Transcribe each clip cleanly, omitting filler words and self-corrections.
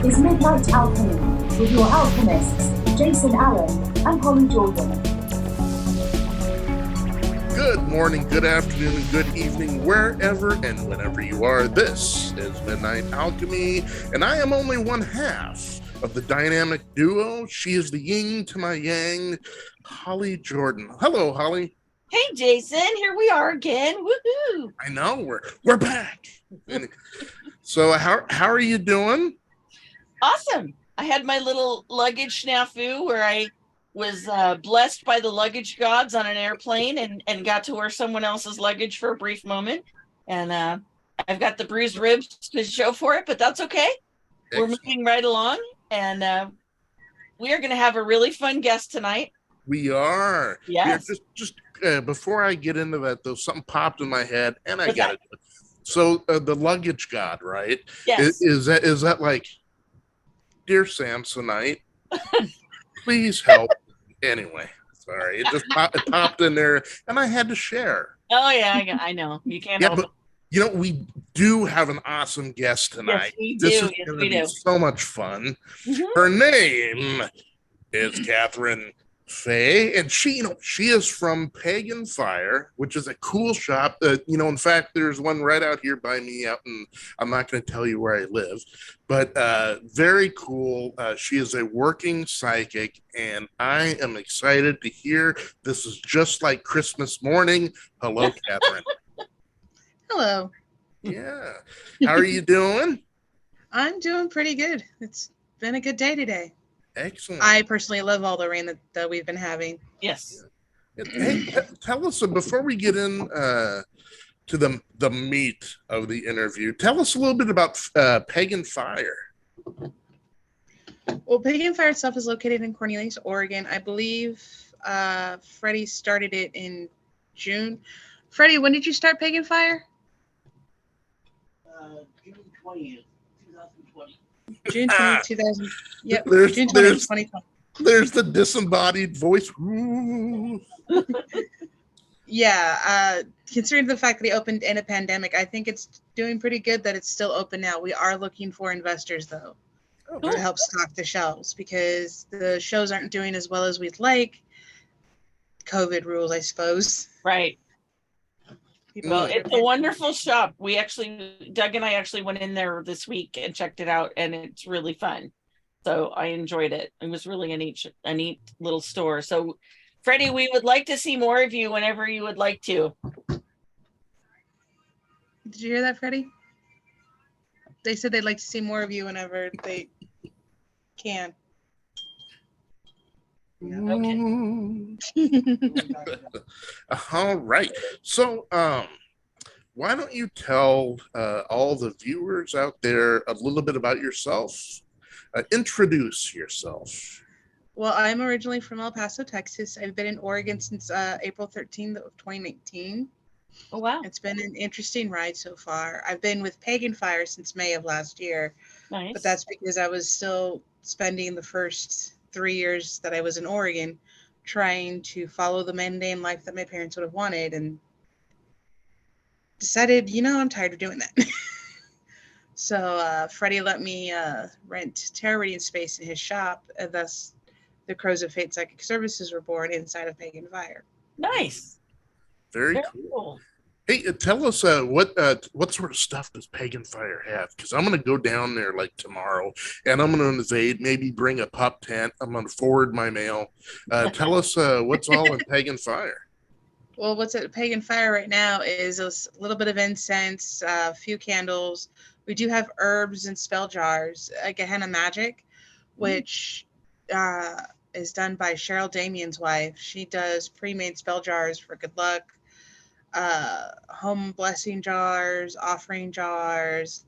is Midnight Alchemy with your alchemists, Jason Allen and Holly Jordan. Good morning, good afternoon, and good evening, wherever and whenever you are. This is Midnight Alchemy, and I am only one half of the dynamic duo. She is the yin to my yang, Holly Jordan. Hello, Holly. Hey, Jason, here we are again. Woohoo! I know, we're back. So how are you doing? Awesome. I had my little luggage snafu where I was blessed by the luggage gods on an airplane and got to wear someone else's luggage for a brief moment. And I've got the bruised ribs to show for it, but that's okay. Excellent. We're moving right along, and we are going to have a really fun guest tonight. We are. Yes. Just before I get into that, though, something popped in my head, and I got it. So the luggage god, right? Yes. Is that like, dear Samsonite, please help? Anyway, sorry, it popped in there, and I had to share. Oh yeah, I know you can't help it. You know, we do have an awesome guest tonight. Yes, we do. This is going to be so much fun. Mm-hmm. Her name is Katheryn Faye, and she is from Pagan Fyre, which is a cool shop that, in fact, there's one right out here by me out in, I'm not going to tell you where I live, but very cool. She is a working psychic, and I am excited to hear. This is just like Christmas morning. Hello, Katheryn. Hello. Yeah. How are you doing? I'm doing pretty good. It's been a good day today. Excellent. I personally love all the rain that we've been having. Yes. Hey, tell us, before we get in to the meat of the interview, tell us a little bit about Pagan Fyre. Well, Pagan Fyre itself is located in Cornelius, Oregon. I believe Freddie started it in June. Freddie, when did you start Pagan Fyre? June 20th, 2020. June 20th, 2000. Yep, June 20th, 2020. There's the disembodied voice. Yeah, considering the fact that he opened in a pandemic, I think it's doing pretty good that it's still open now. We are looking for investors, though, to help stock the shelves, because the shows aren't doing as well as we'd like. COVID rules, I suppose. Right. Well, it's a wonderful shop. Doug and I actually went in there this week and checked it out, and it's really fun. So I enjoyed it. It was really a neat little store. So, Freddie, we would like to see more of you whenever you would like to. Did you hear that, Freddie? They said they'd like to see more of you whenever they can. Okay. All right. So, why don't you tell all the viewers out there a little bit about yourself? Introduce yourself. Well, I'm originally from El Paso, Texas. I've been in Oregon since April 13th of 2019. Oh, wow. It's been an interesting ride so far. I've been with Pagan Fyre since May of last year. Nice. But that's because I was still spending the first 3 years that I was in Oregon trying to follow the mundane life that my parents would have wanted, and decided, I'm tired of doing that. So Freddie let me rent tarot reading space in his shop, and thus the Crows of Fate Psychic Services were born inside of Pagan Fyre. Nice. Very cool. Hey, tell us what sort of stuff does Pagan Fyre have? Because I'm going to go down there like tomorrow, and I'm going to invade, maybe bring a pup tent. I'm going to forward my mail. Tell us what's all in Pagan Fyre. Well, what's at Pagan Fyre right now is a little bit of incense, a few candles. We do have herbs and spell jars, a Gehenna Magic, which is done by Cheryl Damien's wife. She does pre-made spell jars for good luck. Home blessing jars, offering jars,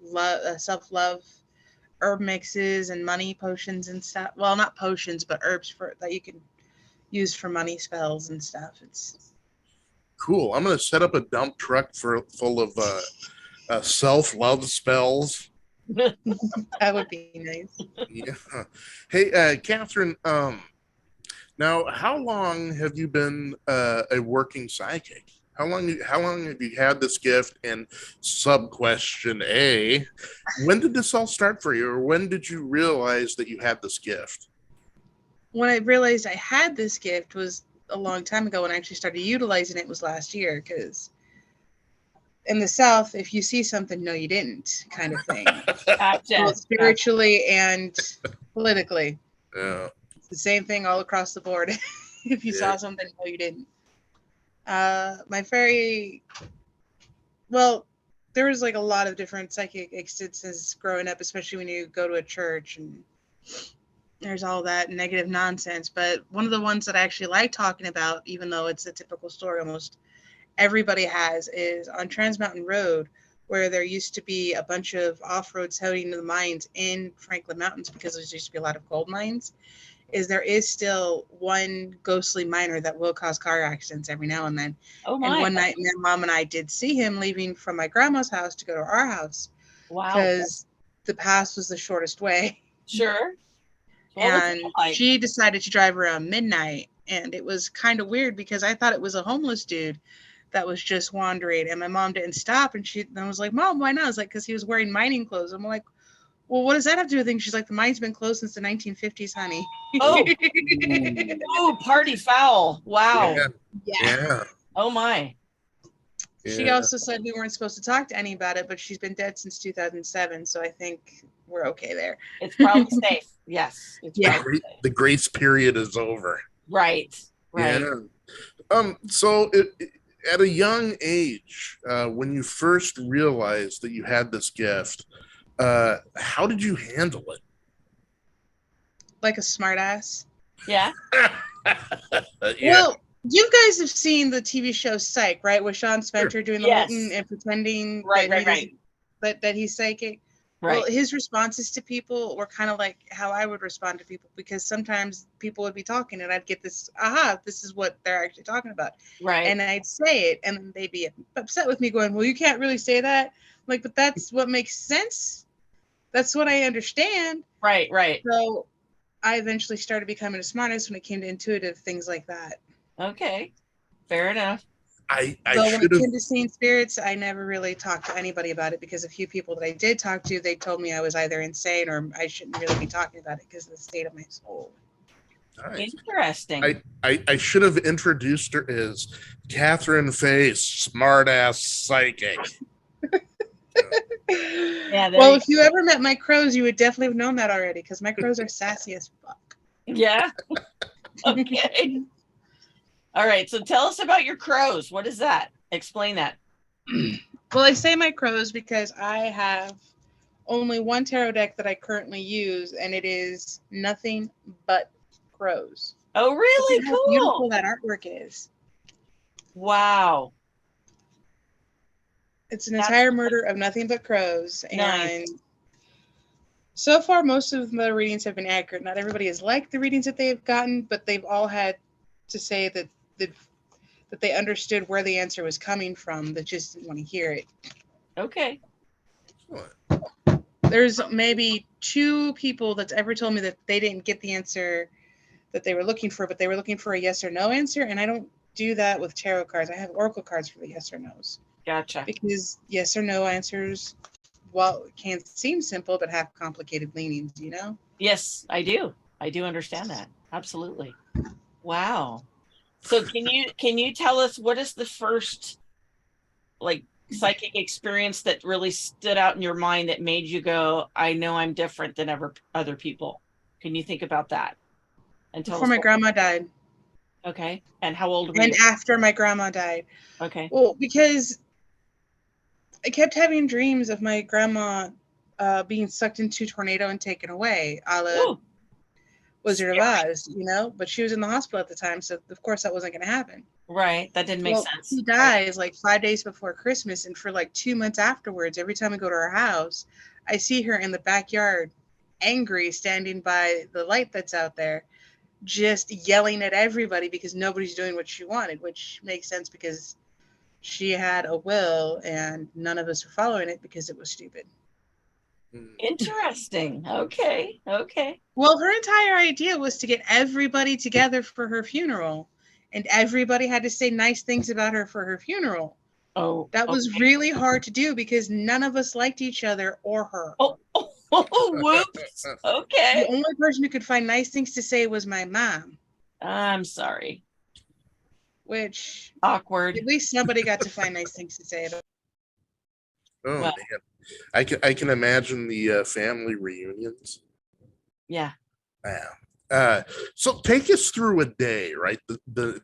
self-love herb mixes, and money potions and stuff. Well, not potions, but herbs that you can use for money spells and stuff. It's cool. I'm going to set up a dump truck full of self-love spells. That would be nice. Yeah. Hey, Katheryn, now how long have you been a working psychic? How long have you had this gift? And sub question A, when did this all start for you, or when did you realize that you had this gift? When I realized I had this gift was a long time ago. When I actually started utilizing it was last year, because in the South, if you see something, no, you didn't, kind of thing. Gotcha. Both spiritually and politically. Yeah. It's the same thing all across the board. If you Yeah. saw something, no, you didn't. My fairy, well, there was like a lot of different psychic instances growing up, especially when you go to a church and there's all that negative nonsense. But one of the ones that I actually like talking about, even though it's a typical story almost everybody has, is on Trans Mountain Road, where there used to be a bunch of off-roads heading to the mines in Franklin Mountains, because there used to be a lot of gold mines. There is still one ghostly miner that will cause car accidents every now and then. Oh And my. one night, my mom and I did see him leaving from my grandma's house to go to our house, Wow. because the pass was the shortest way. Sure. What was And it like? she decided to drive around midnight, and it was kind of weird because I thought it was a homeless dude that was just wandering, and my mom didn't stop, and I was like, Mom, why not? I was like, because he was wearing mining clothes. I'm like, well, what does that have to do with things? She's like, the mine's been closed since the 1950s, honey. Oh. Oh, party foul. Wow. Yeah. Yeah. Yeah. Oh my. She Yeah. also said we weren't supposed to talk to any about it, but she's been dead since 2007, so I think we're okay there. It's probably safe. Yes. It's Yeah. probably safe. The grace period is over. Right. Right. Yeah. So at a young age, when you first realized that you had this gift, how did you handle it? Like a smartass. Yeah. Yeah. Well, you guys have seen the TV show Psych, right? With Sean Spencer doing the Yes. Holton and pretending Right, that, right, right. that he's psychic. Right. Well, his responses to people were kind of like how I would respond to people, because sometimes people would be talking and I'd get this, this is what they're actually talking about. Right. And I'd say it, and they'd be upset with me going, well, you can't really say that. I'm like, but that's what makes sense. That's what I understand. Right. Right. So I eventually started becoming a smartest when it came to intuitive things like that. Okay. Fair enough. I So when should it have. came to seeing spirits, I never really talked to anybody about it, because a few people that I did talk to, they told me I was either insane or I shouldn't really be talking about it because of the state of my soul. Nice. Interesting. I should have introduced her as Katheryn Faye, smartass psychic. Yeah. Well, if you ever met my crows, you would definitely have known that already, because my crows are sassy as fuck. Yeah. Okay. All right. So tell us about your crows. What is that? Explain that. Well, I say my crows because I have only one tarot deck that I currently use, and it is nothing but crows. Oh, really? Look at how beautiful Cool. that artwork is. Wow. It's an That's- entire murder of nothing but crows. Nice. And so far, most of the readings have been accurate. Not everybody has liked the readings that they've gotten, but they've all had to say that they understood where the answer was coming from, that just didn't want to hear it. Okay. There's maybe 2 people that's ever told me that they didn't get the answer that they were looking for, but they were looking for a yes or no answer. And I don't do that with tarot cards. I have oracle cards for the yes or no's. Gotcha. Because yes or no answers, well, can seem simple, but have complicated leanings, you know? Yes, I do. I do understand that. Absolutely. Wow. So can you tell us what is the first like psychic experience that really stood out in your mind that made you go, I know I'm different than other people? Can you think about that? And tell Before us my what- grandma died. Okay. And how old were And you? after my grandma died. Okay. Well, because I kept having dreams of my grandma being sucked into a tornado and taken away, a la Ooh, Wizard of scary. Oz, you know? But she was in the hospital at the time, so of course that wasn't going to happen. Right. That didn't make Well, sense. she dies like 5 days before Christmas, and for like 2 months afterwards, every time I go to her house, I see her in the backyard, angry, standing by the light that's out there, just yelling at everybody because nobody's doing what she wanted, which makes sense because she had a will and none of us were following it because it was stupid. Interesting. Okay. Okay. Well, her entire idea was to get everybody together for her funeral. and everybody had to say nice things about her for her funeral. Oh, That was okay. really hard to do because none of us liked each other or her. Oh, whoops. The Okay. only person who could find nice things to say was my mom, I'm sorry. which Awkward. at least somebody got to find nice things to say about. Oh Well. man, I can imagine the family reunions. Yeah. Yeah. So take us through a day, right? The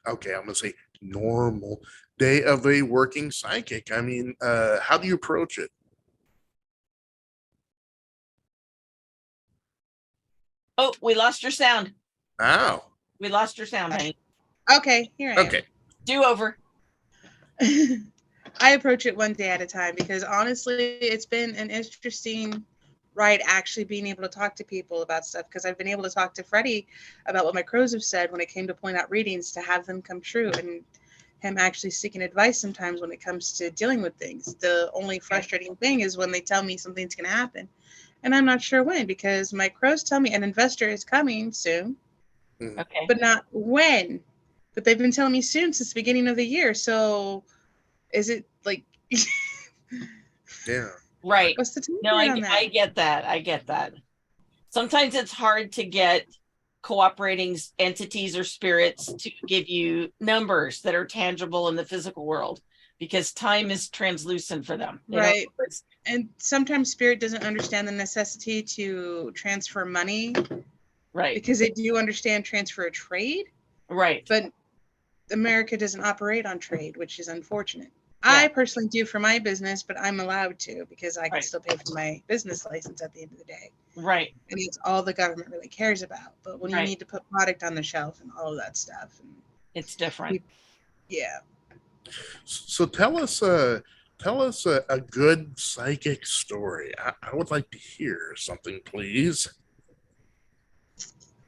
okay, I'm gonna say normal day of a working psychic. I mean, how do you approach it? Oh, we lost your sound. Oh, We lost your sound, honey. Okay, here I am. okay. Do over. I approach it one day at a time because honestly, it's been an interesting ride actually being able to talk to people about stuff, because I've been able to talk to Freddie about what my crows have said when it came to point out readings to have them come true, and him actually seeking advice sometimes when it comes to dealing with things. The only frustrating thing is when they tell me something's going to happen and I'm not sure when, because my crows tell me an investor is coming soon, Okay. but not when. But they've been telling me soon since the beginning of the year. So is it like Yeah. Right. what's the time No, period on that? I get that. I get that. Sometimes it's hard to get cooperating entities or spirits to give you numbers that are tangible in the physical world, because time is translucent for them. In Right. other words, And sometimes spirit doesn't understand the necessity to transfer money, right. because they do understand transfer of trade, Right. but America doesn't operate on trade, which is unfortunate. Yeah. I personally do for my business, but I'm allowed to because I can Right. still pay for my business license at the end of the day. Right. And it's all the government really cares about. But when you Right. need to put product on the shelf and all of that stuff, and It's different. yeah. So tell us a good psychic story. I would like to hear something, please.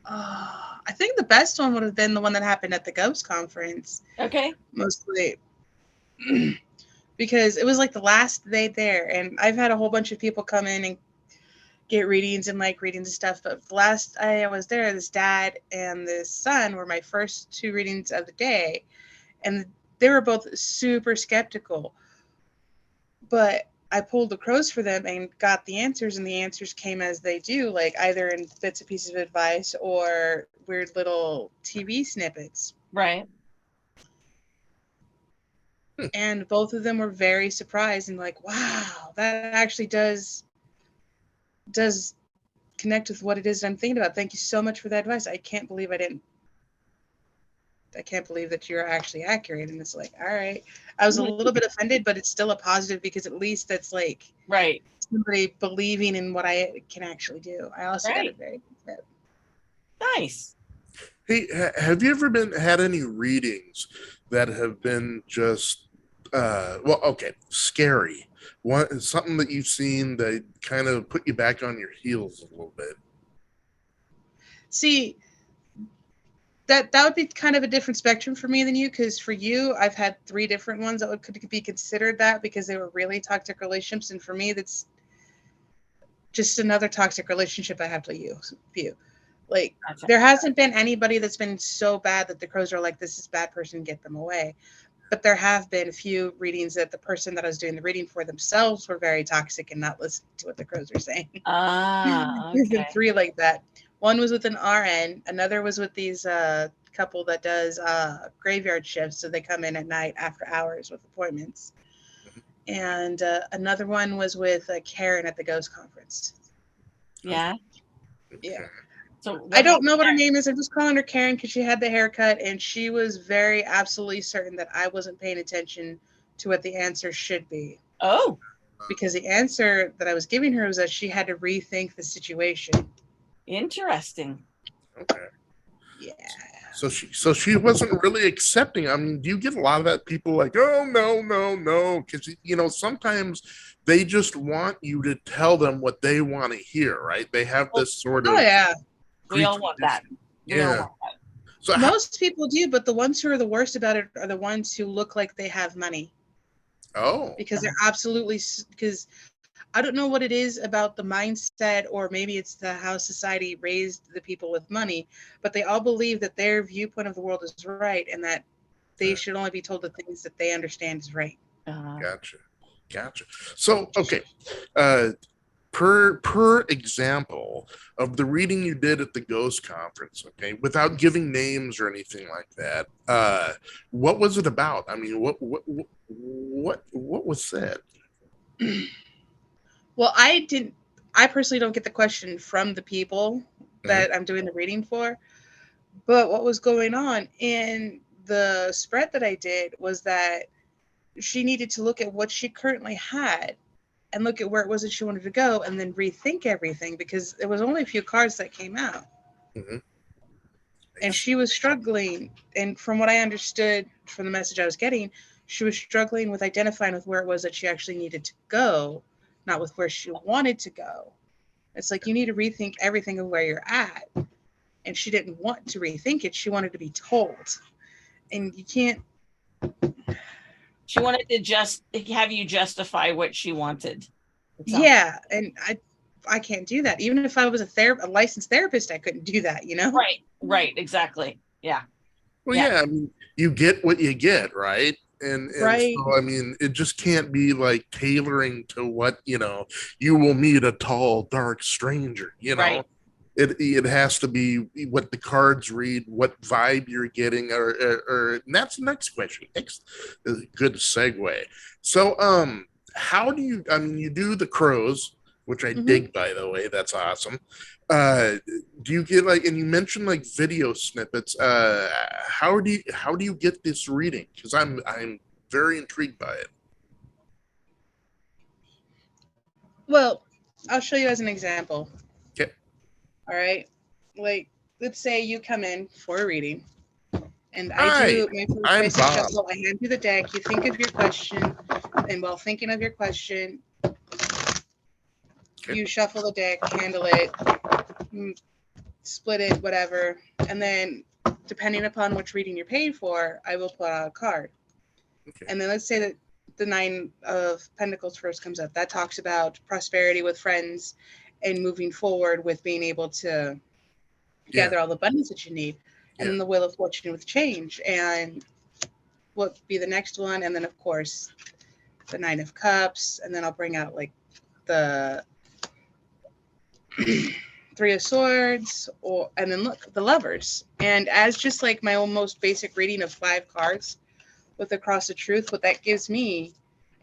I think the best one would have been the one that happened at the Ghost Conference, Okay. mostly because it was like the last day there, and I've had a whole bunch of people come in and get readings and like readings and stuff. But the last I was there, this dad and this son were my first two readings of the day, and they were both super skeptical. But I pulled the crows for them and got the answers, and the answers came as they do, like either in bits and pieces of advice or weird little TV snippets. Right. And both of them were very surprised and like, wow, that actually does connect with what it is I'm thinking about. Thank you so much for that advice. I can't believe that you're actually accurate. And it's like, all right. I was a little bit offended, but it's still a positive, because at least that's like Right. somebody believing in what I can actually do. I also got a Right. very good tip. Nice. Hey, have you ever had any readings that have been just well, okay, scary? Something that you've seen that kind of put you back on your heels a little bit? See, that would be kind of a different spectrum for me than you, because for you, I've had 3 different ones that could be considered that, because they were really toxic relationships, and for me, that's just another toxic relationship I have to view. Like, Gotcha. there hasn't been anybody that's been so bad that the crows are like, this is a bad person, get them away. But there have been a few readings that the person that I was doing the reading for themselves were very toxic and not listening to what the crows are saying. Ah, There's been okay. 3 like that. One was with an RN. Another was with these couple that does graveyard shifts. So they come in at night after hours with appointments. And another one was with Karen at the Ghost Conference. Yeah. Yeah. So I don't know what her name is. I'm just calling her Karen because she had the haircut, and she was very absolutely certain that I wasn't paying attention to what the answer should be. Oh. Because the answer that I was giving her was that she had to rethink the situation. Interesting. Okay. Yeah. So she wasn't really accepting. I mean, do you get a lot of that? People like, oh no, because sometimes they just want you to tell them what they want to hear, right? They have this sort of. Oh yeah. We all want that. We all Yeah. want that. So Most people do, but the ones who are the worst about it are the ones who look like they have money. oh, Because they're absolutely, because I don't know what it is about the mindset, or maybe it's how society raised the people with money, but they all believe that their viewpoint of the world is right, and that they should only be told the things that they understand is right. Gotcha. So, okay. Per example of the reading you did at the Ghost Conference, okay, without giving names or anything like that, what was it about? I mean, what was said? Well, I personally don't get the question from the people that I'm doing the reading for, but what was going on in the spread that I did was that she needed to look at what she currently had and look at where it was that she wanted to go, and then rethink everything, because it was only a few cards that came out. And she was struggling. And from what I understood from the message I was getting, she was struggling with identifying with where it was that she actually needed to go, not with where she wanted to go. It's like, you need to rethink everything of where you're at. And she didn't want to rethink it. She wanted to be told. And you can't. She wanted to just have you justify what she wanted. Yeah. And I can't do that. Even if I was a licensed therapist, I couldn't do that, you know? Right. Exactly. Yeah. Well, yeah, I mean, you get what you get, right? And right. So, I mean, it just can't be like tailoring to what, you will meet a tall, dark stranger, Right. It has to be what the cards read, what vibe you're getting, or and that's the next question. Good segue. So, how do you, I mean, you do the crows, which I dig, by the way, that's awesome. Do you get and you mentioned video snippets, how do you get this reading? Because I'm very intrigued by it. Well, I'll show you as an example. Okay. All right. Let's say you come in for a reading, and I'm Bob. Shuffle. I hand you the deck. You think of your question, and while thinking of your question, you shuffle the deck, handle it, split it, whatever, and then depending upon which reading you're paid for, I will pull out a card. Okay. And then let's say that the Nine of Pentacles first comes up. That talks about prosperity with friends and moving forward with being able to gather all the abundance that you need. And then the Wheel of Fortune with change. And what would be the next one? And then, of course, the Nine of Cups. And then I'll bring out the Three of Swords, and then look, the Lovers. And as just my own most basic reading of 5 cards with the Cross of Truth, what that gives me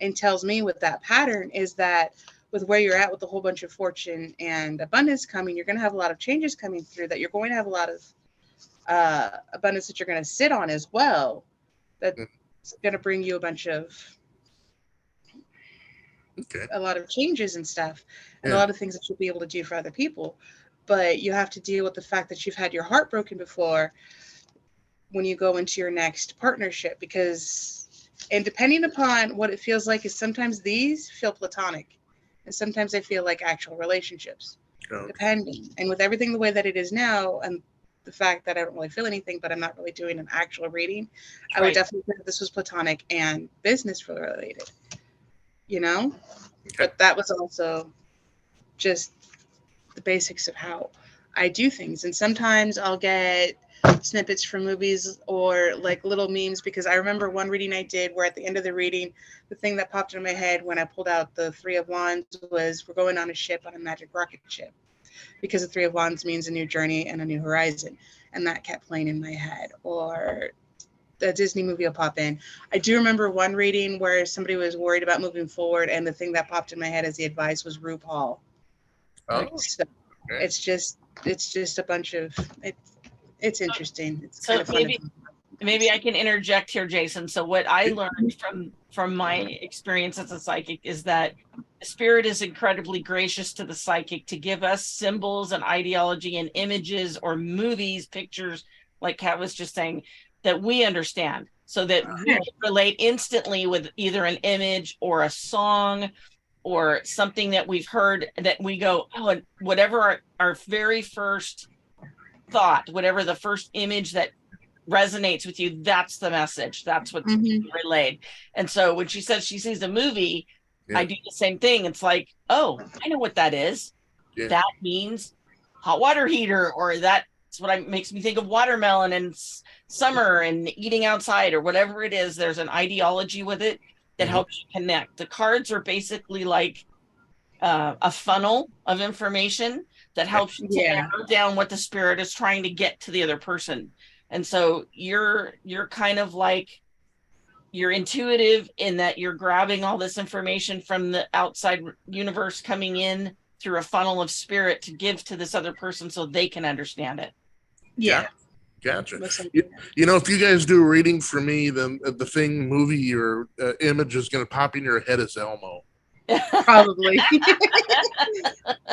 and tells me with that pattern is that with where you're at with a whole bunch of fortune and abundance coming, you're going to have a lot of changes coming through, that you're going to have a lot of abundance that you're going to sit on as well. That's going to bring you a bunch of a lot of changes and stuff, and a lot of things that you'll be able to do for other people. But you have to deal with the fact that you've had your heart broken before when you go into your next partnership, and depending upon what it feels like, is sometimes these feel platonic and sometimes they feel like actual relationships, depending. And with everything the way that it is now, and the fact that I don't really feel anything, but I'm not really doing an actual reading, I would definitely say that this was platonic and business related, But that was also just the basics of how I do things. And sometimes I'll get snippets from movies or little memes, because I remember one reading I did where at the end of the reading, the thing that popped in my head when I pulled out the Three of Wands was, we're going on a ship, on a magic rocket ship, because the Three of Wands means a new journey and a new horizon. And that kept playing in my head. Or the Disney movie will pop in. I do remember one reading where somebody was worried about moving forward, and the thing that popped in my head as the advice was RuPaul. So it's just a bunch of it's interesting. It's kind of fun. Maybe I can interject here, Jason. So what I learned from my experience as a psychic is that the spirit is incredibly gracious to the psychic to give us symbols and ideology and images or movies, pictures, like Kat was just saying, that we understand, so that we relate instantly with either an image or a song or something that we've heard, that we go, oh, whatever our very first thought, whatever the first image that resonates with you, that's the message. That's what's relayed. And so when she says she sees a movie, Yeah. I do the same thing. It's like, oh, I know what that is. Yeah. That means hot water heater, or that's what makes me think of watermelon and summer and eating outside or whatever it is. There's an ideology with it that helps you connect. The cards are basically like a funnel of information that helps you to narrow down what the spirit is trying to get to the other person. And so you're kind of like, you're intuitive in that you're grabbing all this information from the outside universe coming in through a funnel of spirit to give to this other person so they can understand it. Yeah. Gotcha. You know, if you guys do a reading for me, then the Thing movie or image is going to pop in your head as Elmo. Probably.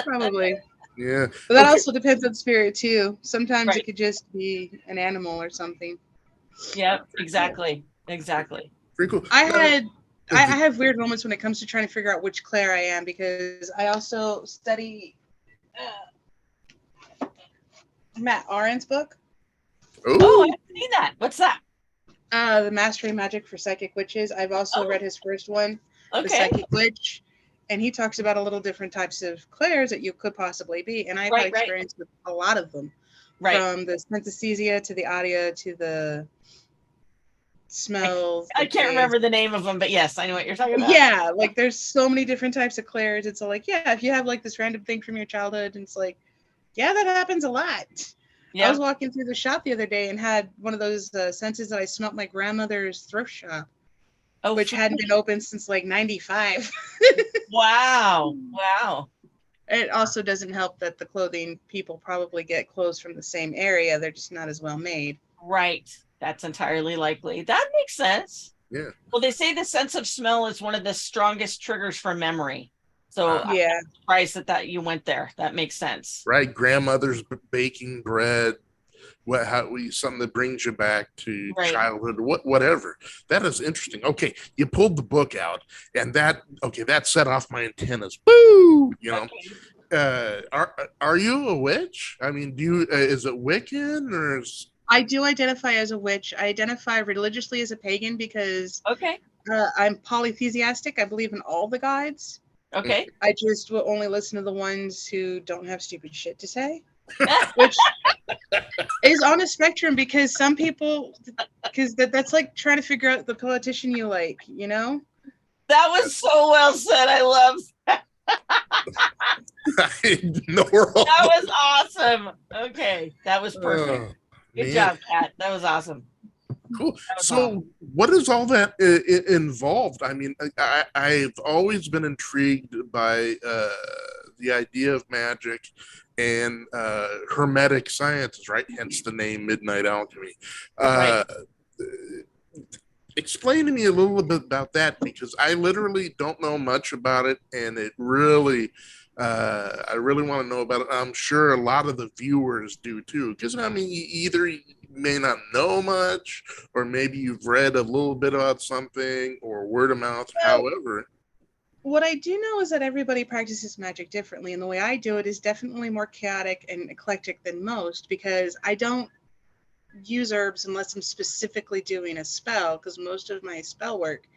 Probably. Yeah. But that also depends on spirit too. Sometimes Right. it could just be an animal or something. Yep, exactly. Exactly. Pretty cool. I have weird moments when it comes to trying to figure out which Claire I am, because I also study Matt Aren's book. Oh, I haven't seen that. What's that? The Mastering Magic for Psychic Witches. I've also read his first one, The Psychic Witch, and he talks about a little different types of clairs that you could possibly be. And I've had experience with a lot of them, from the synesthesia to the audio to the smells. I can't remember the name of them, but yes, I know what you're talking about. Yeah, like there's so many different types of clairs. It's like, yeah, if you have like this random thing from your childhood, and it's like, yeah, that happens a lot. I was walking through the shop the other day and had one of those senses that I smelt my grandmother's thrift shop, which hadn't been open since like 95. Wow. It also doesn't help that the clothing people probably get clothes from the same area. They're just not as well made. Right. That's entirely likely. That makes sense. Yeah. Well, they say the sense of smell is one of the strongest triggers for memory. So I'm surprised that you went there. That makes sense. Right. Grandmother's baking bread. Something that brings you back to childhood, whatever. That is interesting. Okay, you pulled the book out, and that set off my antennas. Boo! You know, are you a witch? I mean, is it Wiccan or is... I do identify as a witch. I identify religiously as a pagan because I'm polytheistic. I believe in all the gods. Okay. I just will only listen to the ones who don't have stupid shit to say. Which is on a spectrum, because some people, because that's like trying to figure out the politician you like, you know? That was so well said. I love that. That was awesome. Okay, that was perfect. Good job, Kat. That was awesome. Cool. So what is all that involved? I mean, I've always been intrigued by the idea of magic and hermetic sciences, right? Hence the name Midnight Alchemy. Explain to me a little bit about that, because I literally don't know much about it, and it really, I really want to know about it. I'm sure a lot of the viewers do too, because I mean, either you may not know much, or maybe you've read a little bit about something, or word of mouth. However, what I do know is that everybody practices magic differently, and the way I do it is definitely more chaotic and eclectic than most, because I don't use herbs unless I'm specifically doing a spell, because most of my spell work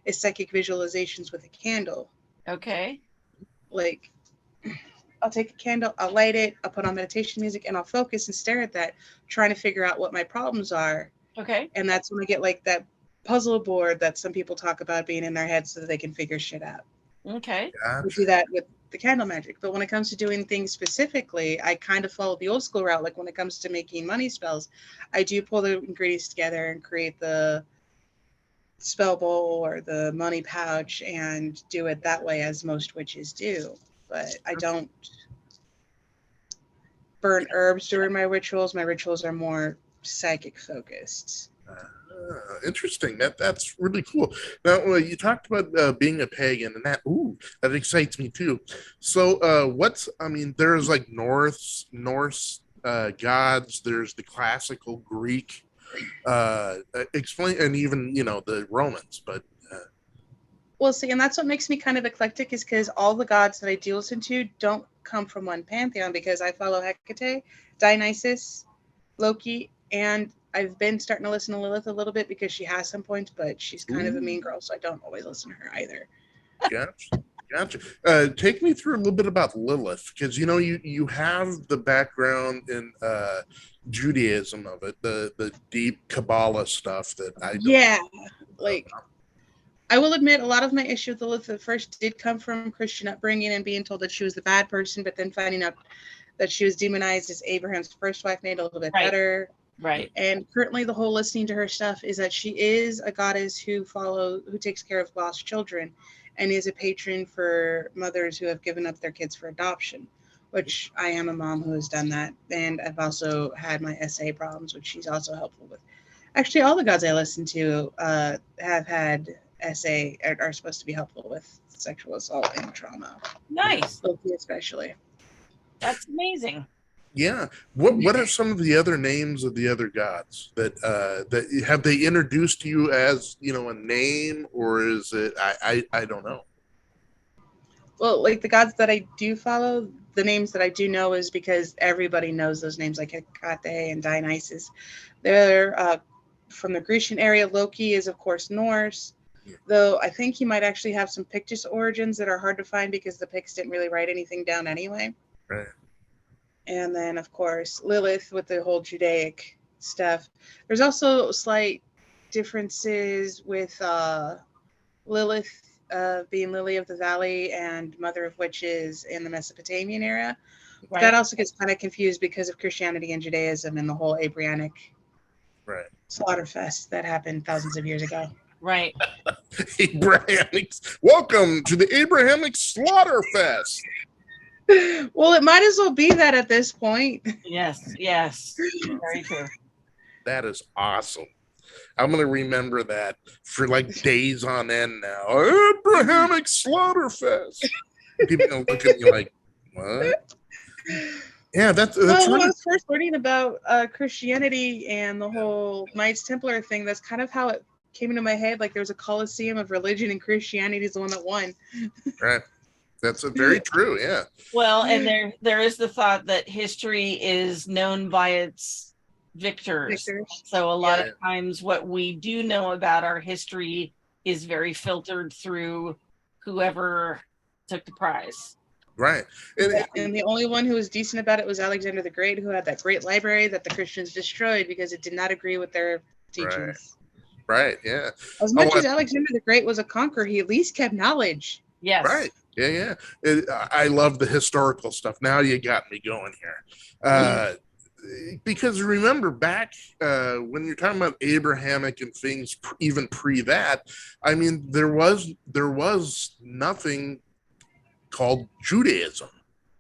is psychic visualizations with a candle. Okay. Like, I'll take a candle, I'll light it, I'll put on meditation music, and I'll focus and stare at that, trying to figure out what my problems are. Okay. And that's when I get like that puzzle board that some people talk about being in their head so that they can figure shit out. Okay. Gotcha. We do that with the candle magic. But when it comes to doing things specifically, I kind of follow the old school route. Like when it comes to making money spells, I do pull the ingredients together and create the spell bowl or the money pouch and do it that way, as most witches do. But I don't burn herbs during my rituals. My rituals are more psychic focused. Interesting. That's really cool. Now, you talked about being a pagan, and that excites me too. So, there's like Norse gods. There's the classical Greek. Explain, and even the Romans. But well, see, and that's what makes me kind of eclectic, is because all the gods that I do listen to don't come from one pantheon, because I follow Hecate, Dionysus, Loki, and I've been starting to listen to Lilith a little bit because she has some points, but she's kind of a mean girl, so I don't always listen to her either. Gotcha. Take me through a little bit about Lilith, because you have the background in Judaism of it, the deep Kabbalah stuff that I don't Yeah, know like about. I will admit a lot of my issue with Lilith at first did come from Christian upbringing and being told that she was the bad person, but then finding out that she was demonized as Abraham's first wife made it a little bit Right. better. Right. And currently the whole listening to her stuff is that she is a goddess who takes care of lost children and is a patron for mothers who have given up their kids for adoption, which I am a mom who has done that. And I've also had my SA problems, which she's also helpful with. Actually, all the gods I listen to have had SA, are supposed to be helpful with sexual assault and trauma. Nice. Loki especially. That's amazing. Yeah. What are some of the other names of the other gods that have they introduced you as, a name, or is it I don't know. Well, like the gods that I do follow, the names that I do know is because everybody knows those names, like Hecate and Dionysus. They're from the Grecian area. Loki is, of course, Norse, though I think he might actually have some Pictish origins that are hard to find because the Picts didn't really write anything down anyway. Right. And then, of course, Lilith with the whole Judaic stuff. There's also slight differences with Lilith being Lily of the Valley and Mother of Witches in the Mesopotamian era. Right. That also gets kind of confused because of Christianity and Judaism and the whole Abrahamic slaughter fest that happened thousands of years ago. Right. Abrahamic. Welcome to the Abrahamic Slaughter Fest. Well, it might as well be that at this point. Yes. Very true. That is awesome. I'm going to remember that for like days on end now. Abrahamic Slaughter Fest. People are looking at me like, what? Yeah, that's Well, when really... I was first learning about Christianity and the whole Knights Templar thing, that's kind of how it came into my head. Like there was a coliseum of religion, and Christianity is the one that won. Right. That's very true. Yeah. Well, and there is the thought that history is known by its victors. So a lot of times what we do know about our history is very filtered through whoever took the prize. Right. And the only one who was decent about it was Alexander the Great, who had that great library that the Christians destroyed because it did not agree with their teachings. Right. Yeah. As much as Alexander the Great was a conqueror, he at least kept knowledge. Yes. Right. Yeah. I love the historical stuff. Now you got me going here. Because remember back when you're talking about Abrahamic and things, even pre that, I mean, there was nothing called Judaism,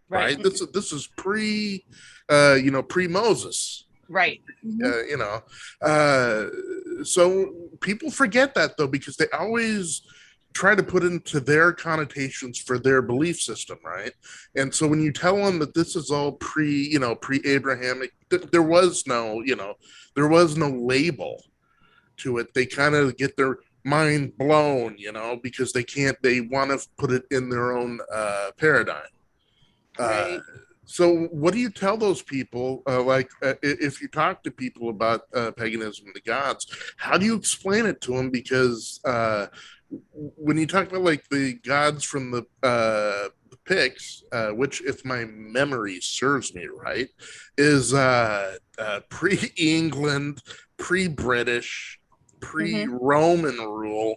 right? This is pre Moses, right? So people forget that though, because they always try to put into their connotations for their belief system, right? And so when you tell them that this is all pre-Abrahamic, there was no label to it. They kind of get their mind blown, because they want to put it in their own paradigm. Right. So what do you tell those people, if you talk to people about paganism and the gods, how do you explain it to them? Because when you talk about like the gods from the Picts, which if my memory serves me right, is pre-England, pre-British, pre-Roman rule,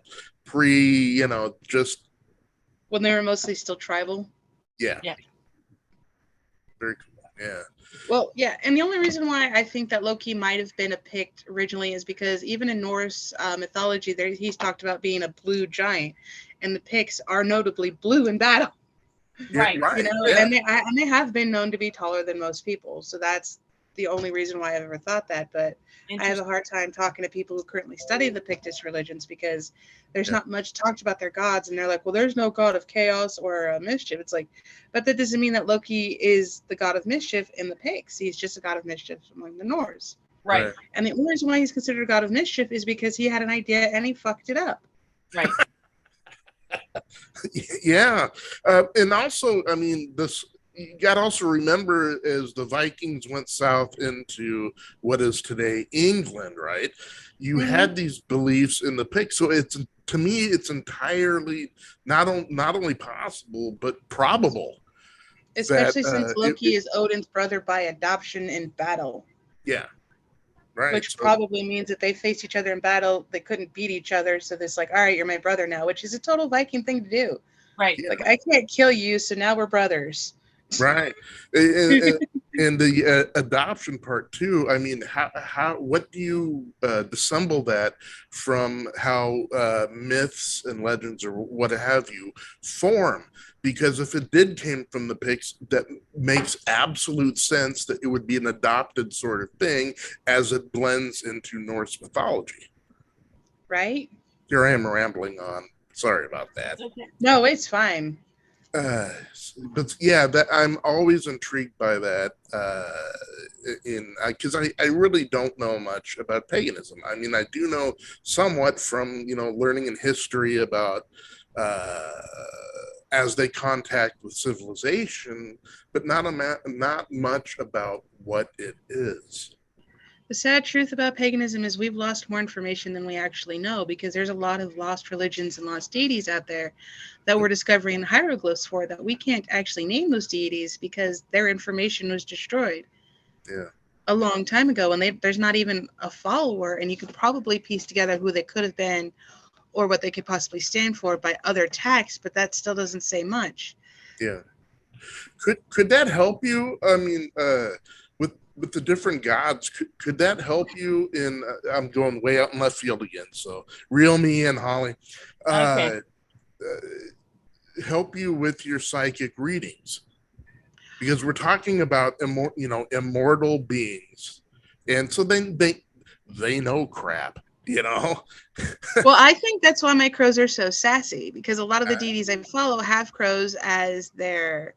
just when they were mostly still tribal. Yeah. Very cool. Yeah. Well, yeah, and the only reason why I think that Loki might have been a Pict originally is because even in Norse mythology, he's talked about being a blue giant, and the Picts are notably blue in battle. Right. And they have been known to be taller than most people, so that's the only reason why I've ever thought that. But I have a hard time talking to people who currently study the Pictish religions because there's not much talked about their gods, and they're like, well, there's no god of chaos or mischief. It's like, but that doesn't mean that Loki is the god of mischief in the Picts. He's just a god of mischief among the Norse. Right. And the only reason why he's considered a god of mischief is because he had an idea and he fucked it up. Right. Yeah. And also, I mean, you got to also remember as the Vikings went south into what is today England, right? You had these beliefs in the Picts. So it's to me, it's entirely not only possible but probable. Especially that, since Loki is Odin's brother by adoption in battle. Yeah, right. Which So, probably means that they faced each other in battle. They couldn't beat each other. So it's like, all right, you're my brother now, which is a total Viking thing to do. Right. Yeah. Like, I can't kill you, so now we're brothers. Right. And the adoption part too. I mean, what do you dissemble that from how myths and legends or what have you form? Because if it did came from the Picts, that makes absolute sense that it would be an adopted sort of thing as it blends into Norse mythology. Right? Here I am rambling on. Sorry about that. Okay. No, it's fine. But yeah, that I'm always intrigued by that. Because I really don't know much about paganism. I mean, I do know somewhat from learning in history about as they contact with civilization, but not much about what it is. The sad truth about paganism is we've lost more information than we actually know, because there's a lot of lost religions and lost deities out there that we're discovering hieroglyphs for that we can't actually name those deities because their information was destroyed a long time ago, and there's not even a follower, and you could probably piece together who they could have been or what they could possibly stand for by other texts, but that still doesn't say much. Yeah. Could that help you? I mean, with the different gods, could that help you in? I'm going way out in left field again, so reel me in, Holly. Okay. Help you with your psychic readings, because we're talking about immortal beings, and so then they know crap. Well, I think that's why my crows are so sassy, because a lot of the deities I follow have crows as their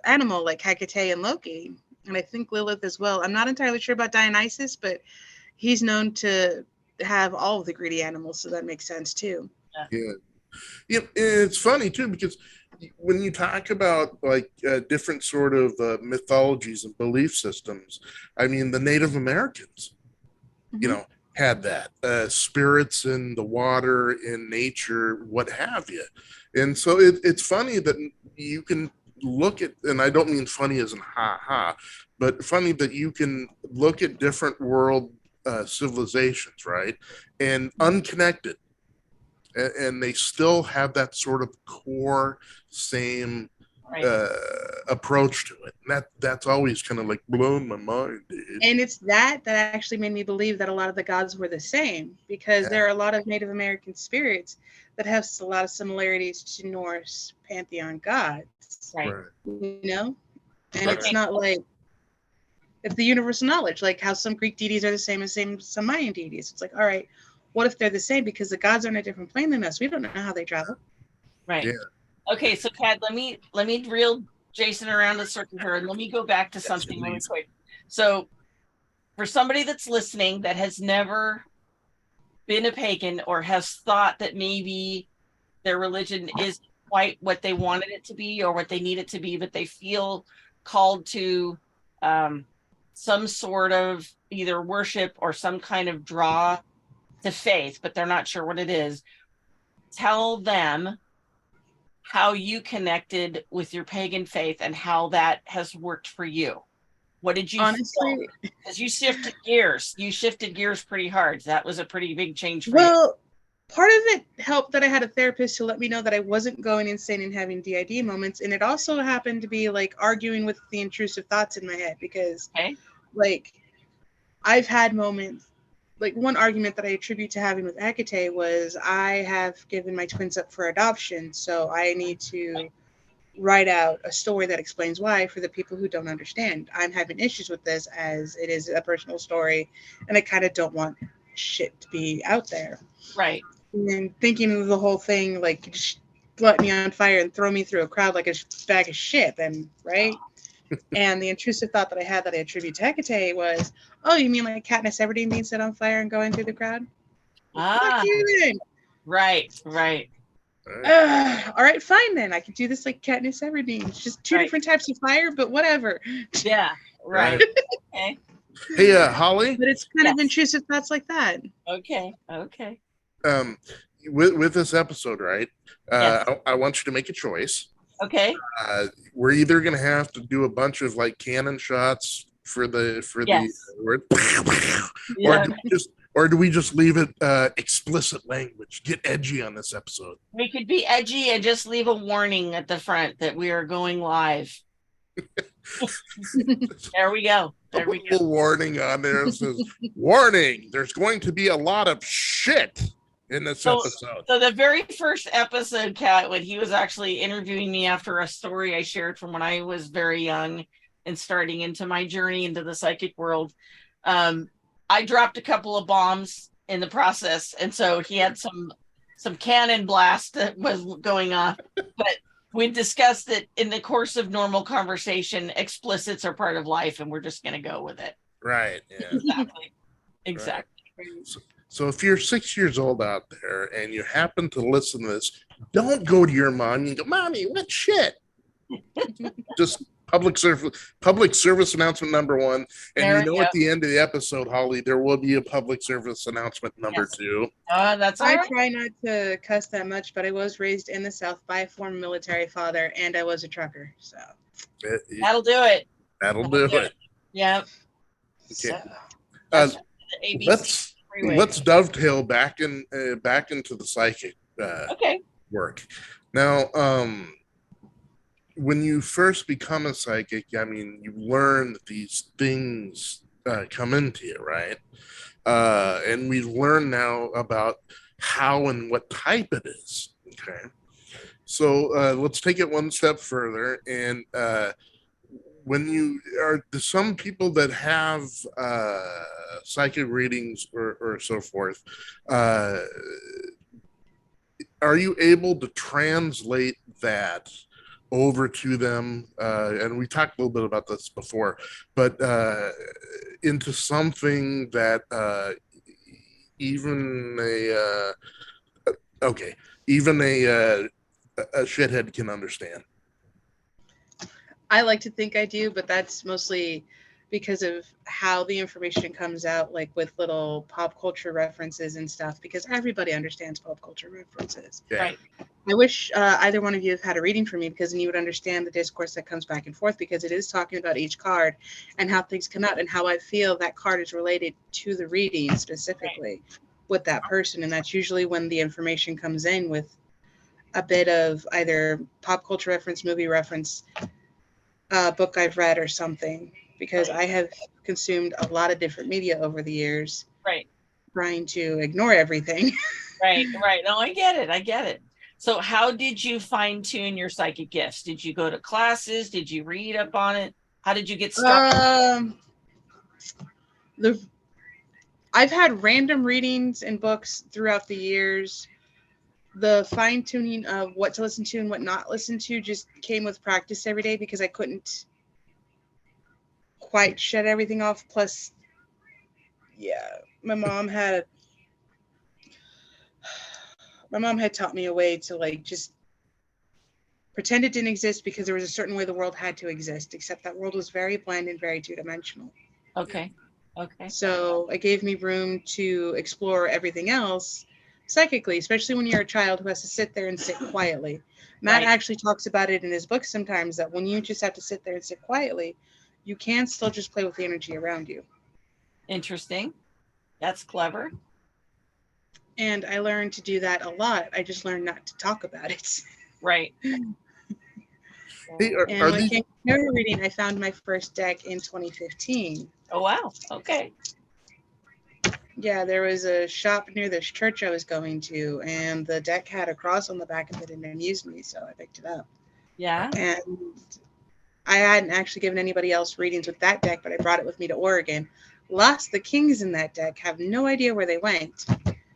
animal, like Hecate and Loki, and I think Lilith as well. I'm not entirely sure about Dionysus, but he's known to have all of the greedy animals, so that makes sense too. Yeah, it's funny too, because when you talk about like different sort of mythologies and belief systems, I mean, the Native Americans, had that spirits in the water, in nature, what have you. And so it's funny that you can look at, and I don't mean funny as in ha ha, but funny that you can look at different world civilizations, right, and unconnected, and they still have that sort of core same approach to it. And that's always kind of like blown my mind, dude. And it's that actually made me believe that a lot of the gods were the same, because there are a lot of Native American spirits that have a lot of similarities to Norse pantheon gods. Right. And it's not like, it's the universal knowledge, like how some Greek deities are the same as some Mayan deities. It's like, all right, what if they're the same? Because the gods are on a different plane than us. We don't know how they travel. Right. Yeah. Okay, so Kat, let me reel Jason around the circle here, and let me go back to something really quick. So, for somebody that's listening that has never been a pagan or has thought that maybe their religion is quite what they wanted it to be or what they need it to be, but they feel called to some sort of either worship or some kind of draw to faith, but they're not sure what it is, tell them how you connected with your pagan faith and how that has worked for you. What did you honestly? Because you shifted gears. You shifted gears pretty hard. That was a pretty big change for you. Well, part of it helped that I had a therapist to let me know that I wasn't going insane and having DID moments, and it also happened to be like arguing with the intrusive thoughts in my head, because like I've had moments. Like one argument that I attribute to having with Hecate was, I have given my twins up for adoption, so I need to write out a story that explains why for the people who don't understand. I'm having issues with this as it is a personal story, and I kind of don't want shit to be out there. Right. And then thinking of the whole thing, like, just light me on fire and throw me through a crowd like a bag of shit, then, right? And the intrusive thought that I had that I attribute to Hecate was, oh, you mean like Katniss Everdeen being set on fire and going through the crowd? Fuck you then. Right. All right, fine then. I can do this like Katniss Everdeen. It's just two different types of fire, but whatever. Yeah, right. Okay. Hey, Holly? But it's kind of intrusive thoughts like that. Okay. with this episode, right? Yes. I want you to make a choice. Okay. We're either gonna have to do a bunch of like cannon shots for the Yes. word, Yeah. or do we just leave it explicit language? Get edgy on this episode. We could be edgy and just leave a warning at the front that we are going live. There we go. There we go. A warning on there says, "Warning: there's going to be a lot of shit in this episode." So the very first episode, Kat, when he was actually interviewing me after a story I shared from when I was very young and starting into my journey into the psychic world, I dropped a couple of bombs in the process, and so he had some cannon blast that was going off. But we discussed that in the course of normal conversation, explicits are part of life, and we're just going to go with it. Right. Yeah. Exactly. Right. So if you're 6 years old out there and you happen to listen to this, don't go to your mom and go, "Mommy, what shit?" Just public service announcement number 1. And There you know, we at go. the end of the episode, Holly, there will be a public service announcement number 2. That's all I right. try not to cuss that much, but I was raised in the South by a former military father, and I was a trucker. So That'll do it. That'll do it. Yeah. Okay. So, Uh, that's the ABC freeway. let's dovetail back into the psychic Okay. work. Now, when you first become a psychic, I mean, you learn that these things come into you, right? And we learn now about how and what type it is. Okay. So let's take it one step further. And when you are some people that have psychic readings or so forth, are you able to translate that over to them? And we talked a little bit about this before, but into something that even a shithead can understand. I like to think I do, but that's mostly because of how the information comes out, like with little pop culture references and stuff, because everybody understands pop culture references. Yeah. Right. I wish either one of you have had a reading from me, because then you would understand the discourse that comes back and forth, because it is talking about each card and how things come out and how I feel that card is related to the reading specifically with that person. And that's usually when the information comes in with a bit of either pop culture reference, movie reference, book I've read or something, because I have consumed a lot of different media over the years. Right. Trying to ignore everything. Right. No, I get it. So how did you fine tune your psychic gifts? Did you go to classes? Did you read up on it? How did you get started? I've had random readings and books throughout the years. The fine tuning of what to listen to and what not listen to just came with practice every day, because I couldn't quite shut everything off. Plus, my mom had taught me a way to like just pretend it didn't exist, because there was a certain way the world had to exist, except that world was very bland and very two-dimensional. Okay. So it gave me room to explore everything else psychically, especially when you're a child who has to sit there and sit quietly. Matt actually talks about it in his book sometimes, that when you just have to sit there and sit quietly, you can still just play with the energy around you. Interesting. That's clever. And I learned to do that a lot. I just learned not to talk about it. Right. Hey, And when it came to tarot reading, I found my first deck in 2015. Oh, wow. Okay. Yeah, there was a shop near this church I was going to, and the deck had a cross on the back of it, and it amused me, so I picked it up. Yeah. And I hadn't actually given anybody else readings with that deck, but I brought it with me to Oregon. Lost the kings in that deck, have no idea where they went.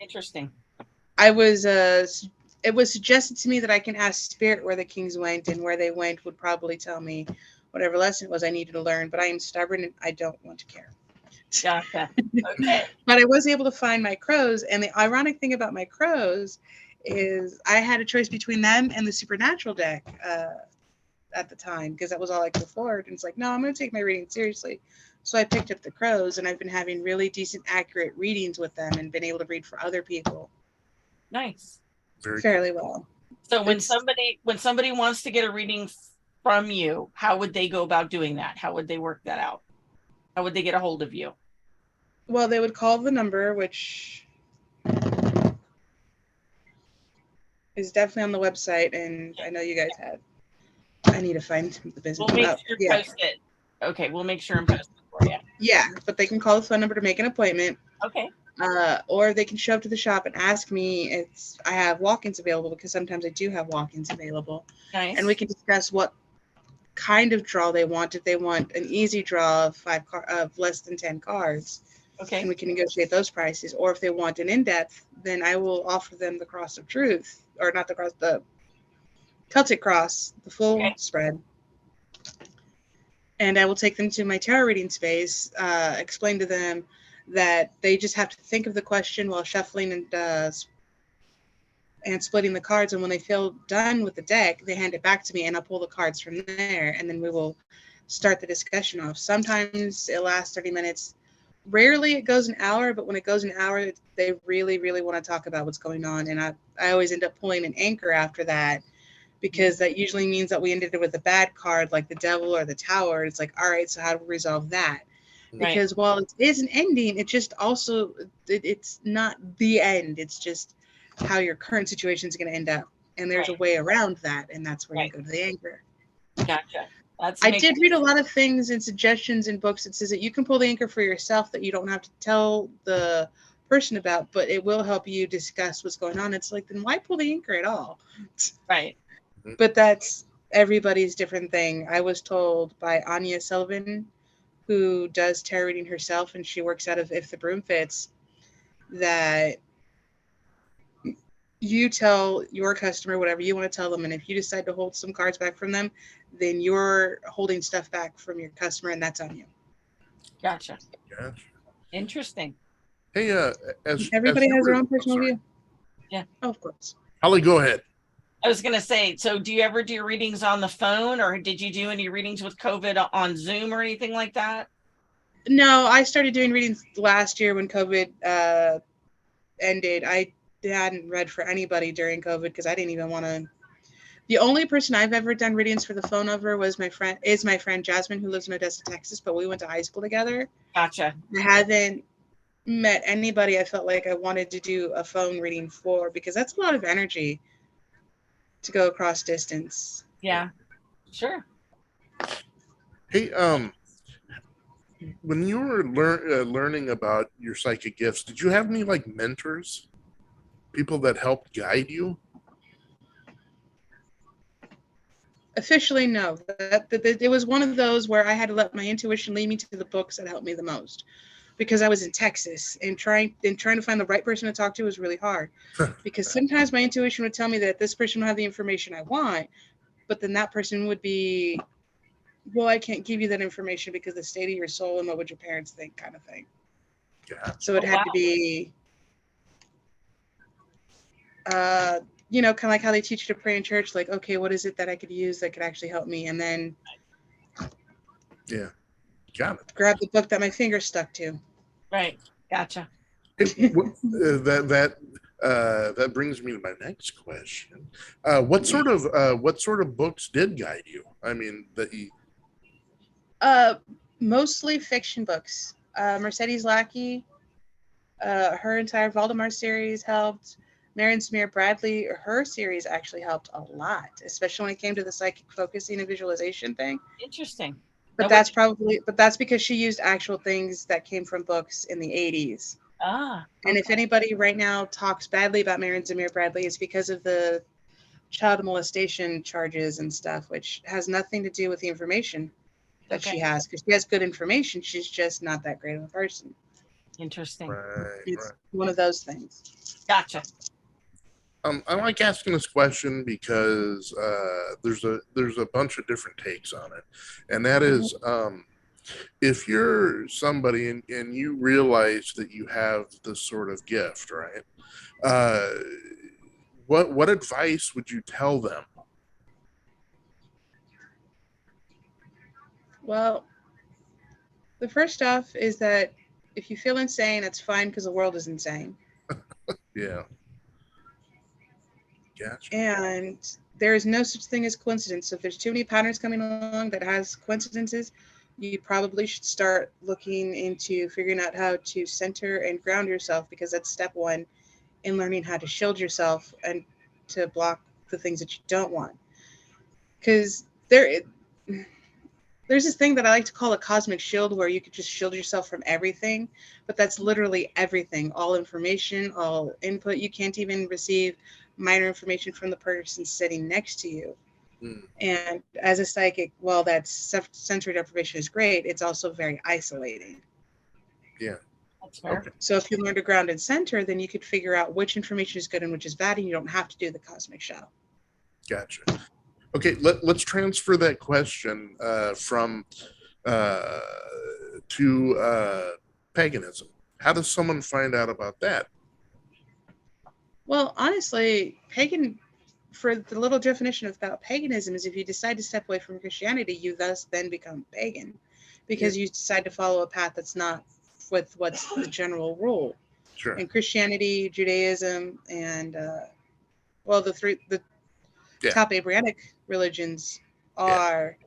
Interesting. It was suggested to me that I can ask Spirit where the kings went, and where they went would probably tell me whatever lesson it was I needed to learn, but I am stubborn and I don't want to care. Gotcha. Okay. But I was able to find my crows, and the ironic thing about my crows is I had a choice between them and the supernatural deck at the time, because that was all I could afford. And it's like, no, I'm going to take my reading seriously. So I picked up the crows, and I've been having really decent, accurate readings with them, and been able to read for other people. Nice. Very fairly well. So when It's- somebody wants to get a reading from you, how would they go about doing that? How would they work that out? How would they get a hold of you? Well, they would call the number, which is definitely on the website, and I know you guys have. I need to find the business. We'll make Oh, sure yeah. post it. Okay, we'll make sure and post it for you. Yeah, but they can call the phone number to make an appointment, Okay. or they can show up to the shop and ask me if I have walk-ins available, because sometimes I do have walk-ins available, Nice. and we can discuss what kind of draw they want. If they want an easy draw of of less than 10 cards, Okay. and we can negotiate those prices. Or if they want an in-depth, then I will offer them the Cross of Truth, or not the Cross, the Celtic Cross, the full Okay. spread. And I will take them to my tarot reading space, explain to them that they just have to think of the question while shuffling and splitting the cards. And when they feel done with the deck, they hand it back to me, and I'll pull the cards from there, and then we will start the discussion off. Sometimes it lasts 30 minutes. Rarely it goes an hour, but when it goes an hour, they really, really want to talk about what's going on. And I always end up pulling an anchor after that, because that usually means that we ended it with a bad card like the devil or the tower. It's like, all right, so how do we resolve that? Right. Because while it is an ending, it just also, it's not the end. It's just how your current situation is going to end up. And there's a way around that, and that's where you go to the anchor. Gotcha. I did read a lot of things and suggestions in books that says that you can pull the anchor for yourself, that you don't have to tell the person about, but it will help you discuss what's going on. It's like, then why pull the anchor at all? Right. But that's everybody's different thing. I was told by Anya Sullivan, who does tarot reading herself, and she works out of If the Broom Fits, that you tell your customer whatever you want to tell them, and if you decide to hold some cards back from them, then you're holding stuff back from your customer, and that's on you. Gotcha. Gotcha. Interesting. Hey, as everybody as has their own oh, personal sorry. view. Yeah. Oh, of course. Holly, go ahead. I was going to say, so do you ever do readings on the phone, or did you do any readings with COVID on Zoom or anything like that? No, I started doing readings last year when COVID ended. I hadn't read for anybody during COVID because I didn't even want to. The only person I've ever done readings for the phone over was my friend Jasmine, who lives in Odessa, Texas, but we went to high school together. Gotcha. I haven't met anybody I felt like I wanted to do a phone reading for, because that's a lot of energy to go across distance. Yeah, sure. Hey, when you were learning about your psychic gifts, did you have any like mentors, people that helped guide you? Officially, no. It was one of those where I had to let my intuition lead me to the books that helped me the most, because I was in Texas, and trying to find the right person to talk to was really hard. Because sometimes my intuition would tell me that this person will have the information I want, but then that person would be, well, I can't give you that information because the state of your soul and what would your parents think, kind of thing. Yeah. So it had to be, kind of like how they teach you to pray in church. Like, okay, what is it that I could use that could actually help me? And then, yeah, got it. Grab the book that my finger stuck to. Right. Gotcha. That brings me to my next question. What sort of books did guide you? I mean, that you. Mostly fiction books. Mercedes Lackey, her entire Valdemar series helped. Marion Samir Bradley, her series actually helped a lot, especially when it came to the psychic focusing and visualization thing. Interesting. But that's because she used actual things that came from books in the 80s. Ah. And if anybody right now talks badly about Marion Samir Bradley, it's because of the child molestation charges and stuff, which has nothing to do with the information that she has, because she has good information. She's just not that great of a person. Interesting. It's one of those things. Gotcha. I like asking this question because there's a bunch of different takes on it, and that is, if you're somebody and you realize that you have this sort of gift, right? What advice would you tell them? Well, the first off is that if you feel insane, that's fine, because the world is insane. Yeah. Gotcha. And there is no such thing as coincidence. So if there's too many patterns coming along that has coincidences, you probably should start looking into figuring out how to center and ground yourself, because that's step one in learning how to shield yourself and to block the things that you don't want. Because there's this thing that I like to call a cosmic shield, where you could just shield yourself from everything, but that's literally everything, all information, all input. You can't even receive minor information from the person sitting next to you. And as a psychic, while that sensory deprivation is great, it's also very isolating. Yeah. That's fair. Okay. So if you learn to ground and center, then you could figure out which information is good and which is bad, and you don't have to do the cosmic show. Gotcha. Okay, let's transfer that question from to paganism. How does someone find out about that? Well, honestly, for the little definition about paganism, is if you decide to step away from Christianity, you thus then become pagan, because you decide to follow a path that's not with what's the general rule. Sure. And Christianity, Judaism, and the top Abrahamic religions are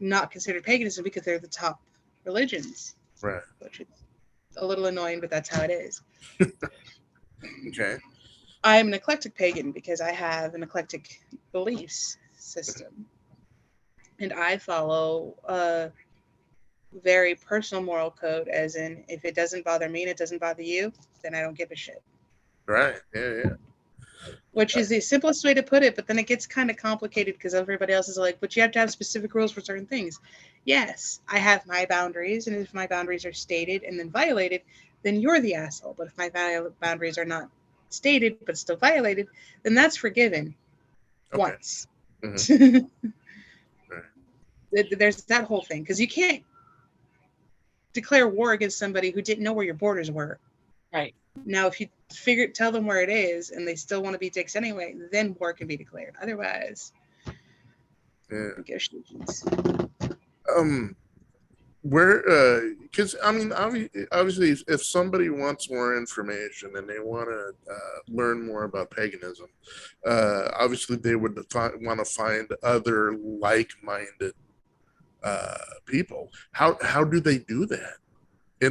not considered paganism because they're the top religions. Right. Which is a little annoying, but that's how it is. Okay. I'm an eclectic pagan because I have an eclectic beliefs system. And I follow a very personal moral code, as in, if it doesn't bother me and it doesn't bother you, then I don't give a shit. Right. Yeah. Which is the simplest way to put it, but then it gets kind of complicated because everybody else is like, but you have to have specific rules for certain things. Yes, I have my boundaries, and if my boundaries are stated and then violated, then you're the asshole. But if my boundaries are not stated but still violated, then that's forgiven once. Mm-hmm. Right. There's that whole thing, because you can't declare war against somebody who didn't know where your borders were. Right. Now, if you tell them where it is and they still want to be dicks anyway, then war can be declared. Otherwise, negotiations. Because I mean, obviously, if somebody wants more information and they want to learn more about paganism, obviously they would want to find other like-minded people. How do they do that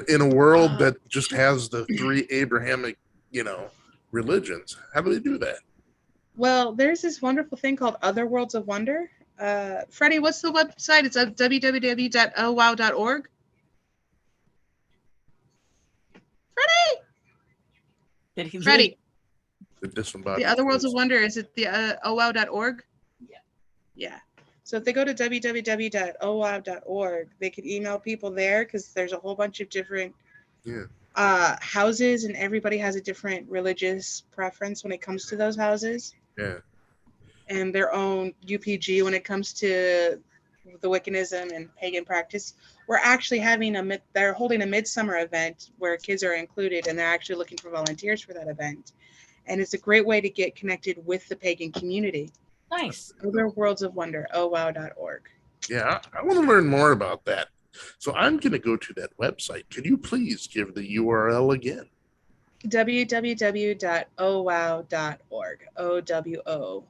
in a world that just has the three Abrahamic, religions? How do they do that? Well, there's this wonderful thing called Other Worlds of Wonder. Freddie, what's the website? It's www.owow.org. Freddie! The Other Worlds of Wonder, is it the owow.org? Yeah. So if they go to www.owow.org, they can email people there, because there's a whole bunch of different houses, and everybody has a different religious preference when it comes to those houses. Yeah. And their own UPG when it comes to the Wiccanism and pagan practice. We're actually they're holding a midsummer event where kids are included, and they're actually looking for volunteers for that event. And it's a great way to get connected with the pagan community. Nice. Other Worlds of Wonder, owow.org. Yeah, I want to learn more about that. So I'm going to go to that website. Can you please give the URL again? www.owow.org. OWOW.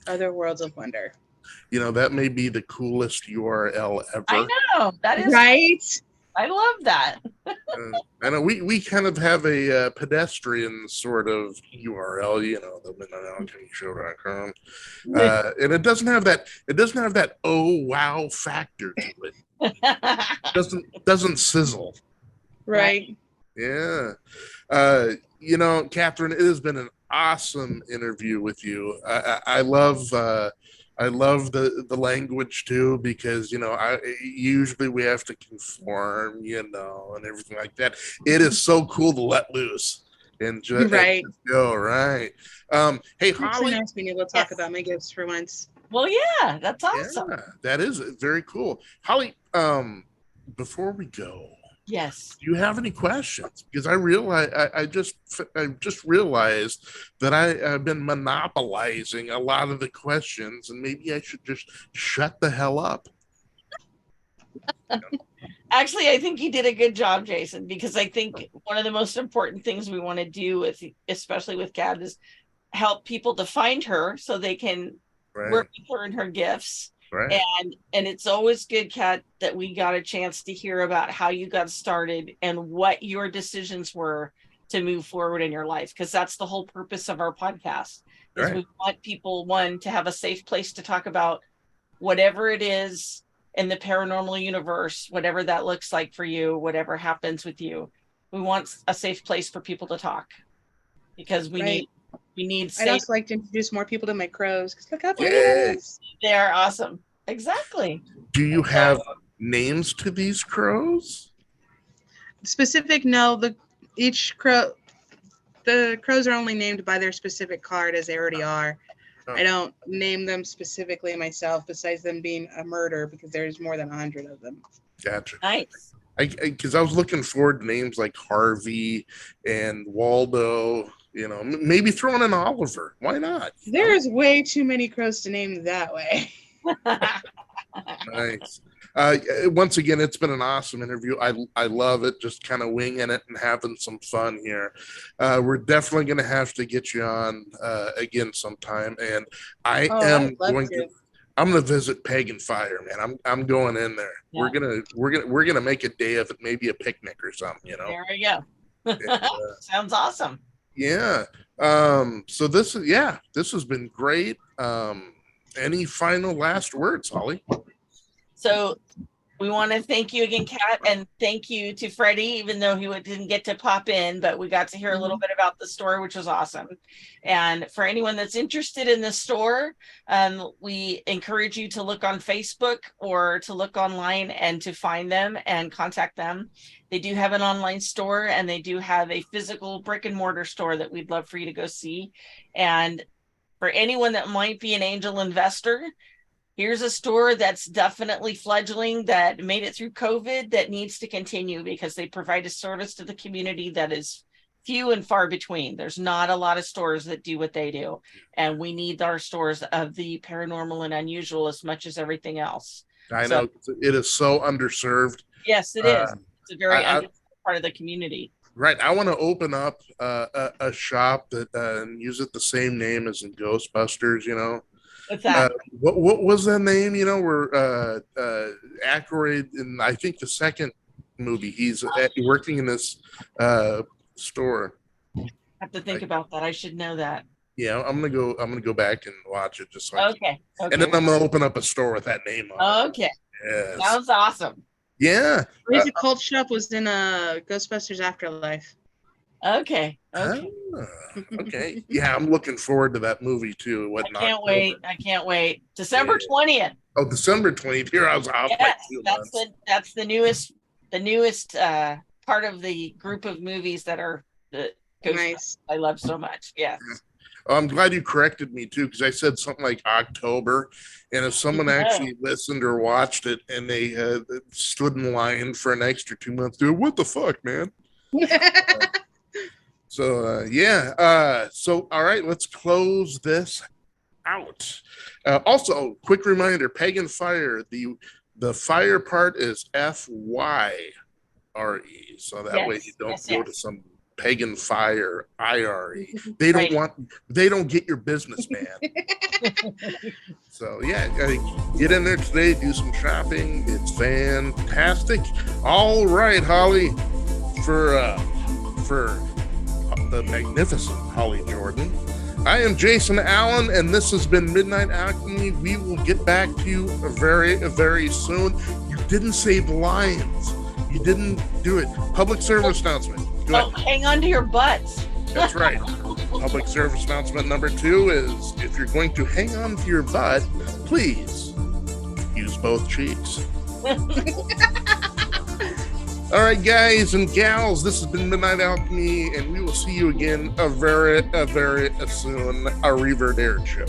Other Worlds of Wonder. That may be the coolest URL ever. I know. That is right. I love that. I know we kind of have a pedestrian sort of URL, the midnightalchemyshow.com. And it doesn't have that oh wow factor to it. Doesn't sizzle. Right. Yeah. Katheryn, it has been an awesome interview with you. I love the language too, because usually we have to conform, and everything like that. It is so cool to let loose and just go right. Hey, Holly, it's nice being able to talk about my gifts for once. Well, yeah, that's awesome. Yeah, that is very cool. Holly, before we go, yes, do you have any questions? Because I just realized that I've been monopolizing a lot of the questions, and maybe I should just shut the hell up. Actually, I think you did a good job, Jason, because I think one of the most important things we want to do especially with Kat, is help people to find her so they can Right. work with her and her gifts. Right. And it's always good, Kat, that we got a chance to hear about how you got started and what your decisions were to move forward in your life, because that's the whole purpose of our podcast. Is Right. we want people, one, to have a safe place to talk about whatever it is in the paranormal universe, whatever that looks like for you, whatever happens with you. We want a safe place for people to talk, because we Right. need I'd safe. also like to introduce more people to my crows, because look how pretty Yeah. it is. They are awesome. Exactly. Do you have names to these crows? Specific, no. Each crow, the crows are only named by their specific card, as they already are. Oh. I don't name them specifically myself, besides them being a murder, because there's more than 100 of them. Gotcha. Nice. Because I was looking forward to names like Harvey and Waldo. You know, maybe throwing in Oliver. Why not? There's way too many crows to name that way. Nice. Once again, it's been an awesome interview. I love it, just kind of winging it and having some fun here. We're definitely going to have to get you on again sometime, and I'd love to. I'm going to visit Pagan Fyre, man. I'm going in there. Yeah. We're gonna make a day of it, maybe a picnic or something. You know. There we go. And, Sounds awesome. yeah. So this has been great. Any final last words, Holly? So we want to thank you again, Kat, and thank you to Freddie, even though he didn't get to pop in, but we got to hear a little bit about the store, which was awesome. And for anyone that's interested in the store, we encourage you to look on Facebook or to look online and to find them and contact them. They do have an online store, and they do have a physical brick and mortar store that we'd love for you to go see. And for anyone that might be an angel investor, here's a store that's definitely fledgling, that made it through COVID, that needs to continue, because they provide a service to the community that is few and far between. There's not a lot of stores that do what they do. And we need our stores of the paranormal and unusual as much as everything else. I know it is so underserved. Yes, it is. It's a very underserved part of the community. Right. I want to open up a shop that and use it the same name as in Ghostbusters, you know. What's that? What was that name? You know, where Aykroyd in, I think, the second movie, he's working in this store. I have to think about that. I should know that. Yeah, I'm gonna go back and watch it just so I can. Okay. And then I'm gonna open up a store with that name on it. Okay. Yes. Sounds awesome. Yeah. Crazy Cult Shop was in Ghostbusters Afterlife. Okay. Okay. Yeah, I'm looking forward to that movie too. I can't wait. December 20th. Oh, December 20th. Here I was off by 2 months. That's the newest part of the group of movies that are the Nice. I love so much. Yes. Oh, I'm glad you corrected me too, because I said something like October, and if someone actually listened or watched it and they stood in line for an extra 2 months, dude, what the fuck, man? So all right, let's close this out. Also, quick reminder: Pagan Fyre. The fire part is FYRE, so that way you don't go to some Pagan Fyre IRE. They don't get your business, man. So yeah, get in there today, do some shopping. It's fantastic. All right, Holly, for the magnificent Holly Jordan, I am Jason Allen, and this has been Midnight Alchemy. We will get back to you very, very soon. You didn't say the lines. You didn't do it. Public service announcement. Go ahead. Hang on to your butts. That's right. Public service announcement number 2 is, if you're going to hang on to your butt, please use both cheeks. All right, guys and gals, this has been Midnight Alchemy, and we will see you again very soon. A Reverdair show.